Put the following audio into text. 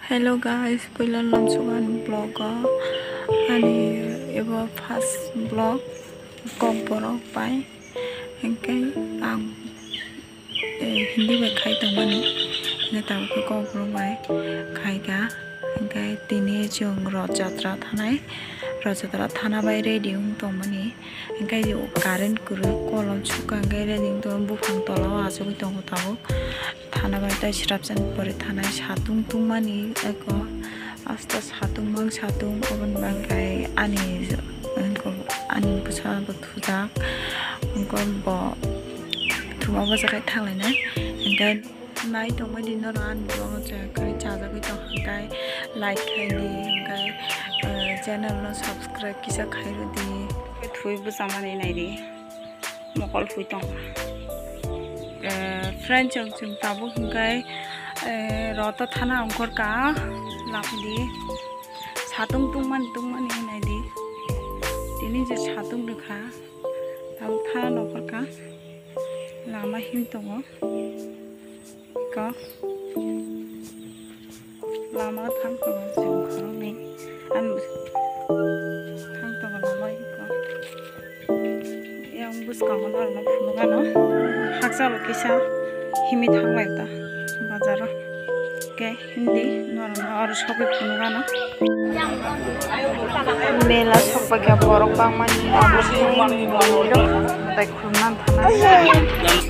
Hello guys, पहिला लन्चुगान ब्लॉग आणि एबा फर्स्ट ब्लॉग कॉम्पोरक पाय इनके आं हिंदी में खाई तो मनी ने ताबको कॉम्पोरक पाय खाईगा इनके तिनी जों रजात्रा थाना बाय रेडी तो मनी इनके जो कारण कुरु कलम छुका इनके रेडी तो बुफां तलाव आजो तो ताबो थाना बाय ताई श्रापसन परे थाना सातुं तुं मानी एको आस्ता सातुं mang सातुं अबन बांगाय आनी इनको आनी बुसा बथुजा इनको ब थुमा बजाखाय थांलायनाय इनके नाय तो मदि नरान ब्लॉग जाखाय जाजागै तो हंगाय लाइक खायदि इनके चैनल नो सब्सक्राइब किसा खायरदि थुय बुसा माने नायदि मकल फुय तो फ्रेंच जों ताबो हंगाय रत थाना अंकर का लाफदि सातुं तुंमान नायदि दिनै जे सातुं रखा ताबो थाना नकर का लामा हिम दङ का लामा थां दङ जों खरनै आं थां दङ लामा हिमखौ yang buskangon arno funugano haksa lokisa himi thangbai ta bazar ke hindi norma aru sobe funugano mela sokpa ke borok bangmani abo dai khurnan thana